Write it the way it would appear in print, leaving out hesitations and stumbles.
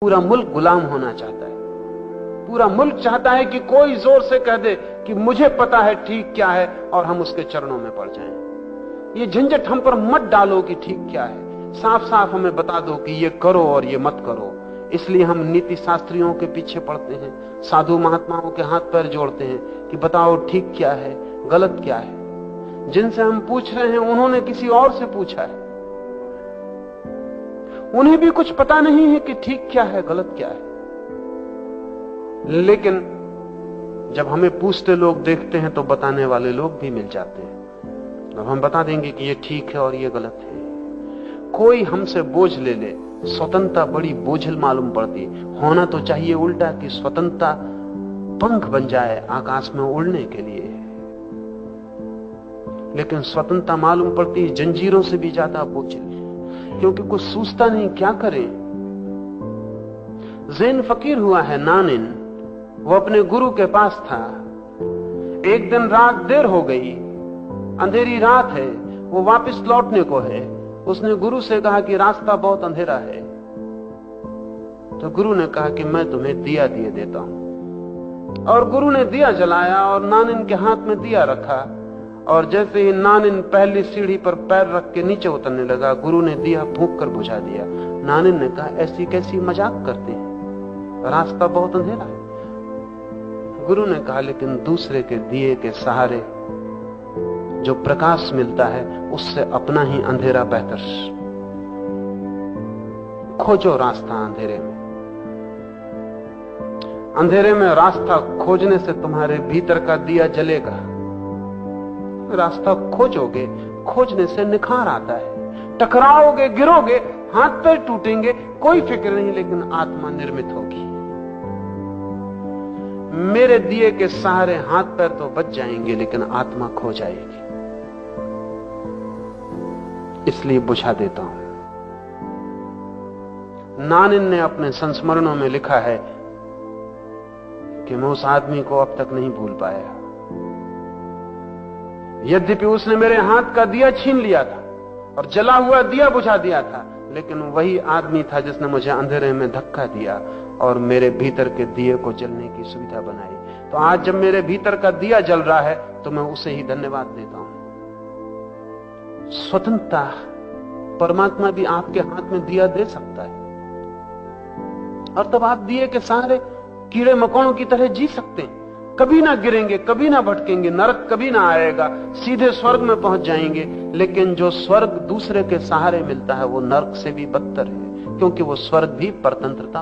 पूरा मुल्क गुलाम होना चाहता है। पूरा मुल्क चाहता है कि कोई जोर से कह दे कि मुझे पता है ठीक क्या है और हम उसके चरणों में पड़ जाएं। ये झंझट हम पर मत डालो कि ठीक क्या है, साफ साफ हमें बता दो कि ये करो और ये मत करो। इसलिए हम नीति शास्त्रियों के पीछे पड़ते हैं, साधु महात्माओं के हाथ पैर जोड़ते हैं कि बताओ ठीक क्या है, गलत क्या है। जिनसे हम पूछ रहे हैं उन्होंने किसी और से पूछा है, उन्हें भी कुछ पता नहीं है कि ठीक क्या है, गलत क्या है। लेकिन जब हमें पूछते लोग देखते हैं तो बताने वाले लोग भी मिल जाते हैं। अब हम बता देंगे कि ये ठीक है और ये गलत है। कोई हमसे बोझ ले ले, स्वतंत्रता बड़ी बोझिल मालूम पड़ती। होना तो चाहिए उल्टा कि स्वतंत्रता पंख बन जाए आकाश में उड़ने के लिए, लेकिन स्वतंत्रता मालूम पड़ती है जंजीरों से भी ज्यादा बोझिल, क्योंकि कुछ सूझता नहीं क्या करें। ज़ैन फकीर हुआ है नानिन, वो अपने गुरु के पास था। एक दिन रात देर हो गई, अंधेरी रात है, वो वापस लौटने को है। उसने गुरु से कहा कि रास्ता बहुत अंधेरा है। तो गुरु ने कहा कि मैं तुम्हें दिया दिए देता हूं। और गुरु ने दिया जलाया और नानिन के हाथ में दिया रखा। और जैसे ही नानिन पहली सीढ़ी पर पैर रख के नीचे उतरने लगा, गुरु ने दिया फूंक कर बुझा दिया। नानिन ने कहा ऐसी कैसी मजाक करते हैं, रास्ता बहुत अंधेरा है। गुरु ने कहा लेकिन दूसरे के दिए के सहारे जो प्रकाश मिलता है उससे अपना ही अंधेरा बेहतर। खोजो रास्ता अंधेरे में। अंधेरे में रास्ता खोजने से तुम्हारे भीतर का दिया जलेगा। रास्ता खोजोगे, खोजने से निखार आता है। टकराओगे, गिरोगे, हाथ पैर टूटेंगे, कोई फिक्र नहीं, लेकिन आत्मा निर्मित होगी। मेरे दिए के सहारे हाथ पैर तो बच जाएंगे, लेकिन आत्मा खो जाएगी। इसलिए बुझा देता हूं। नानिन ने अपने संस्मरणों में लिखा है कि मैं उस आदमी को अब तक नहीं भूल पाया। यद्यपि उसने मेरे हाथ का दिया छीन लिया था और जला हुआ दिया बुझा दिया था, लेकिन वही आदमी था जिसने मुझे अंधेरे में धक्का दिया और मेरे भीतर के दिए को जलने की सुविधा बनाई। तो आज जब मेरे भीतर का दिया जल रहा है तो मैं उसे ही धन्यवाद देता हूं। स्वतंत्रता, परमात्मा भी आपके हाथ में दिया दे सकता है और तब आप दिए के सहारे कीड़े मकोड़ों की तरह जी सकते हैं। कभी ना गिरेंगे, कभी ना भटकेंगे, नरक कभी ना आएगा, सीधे स्वर्ग में पहुंच जाएंगे। लेकिन जो स्वर्ग दूसरे के सहारे मिलता है वो नरक से भी बदतर है, क्योंकि वो स्वर्ग भी परतंत्रता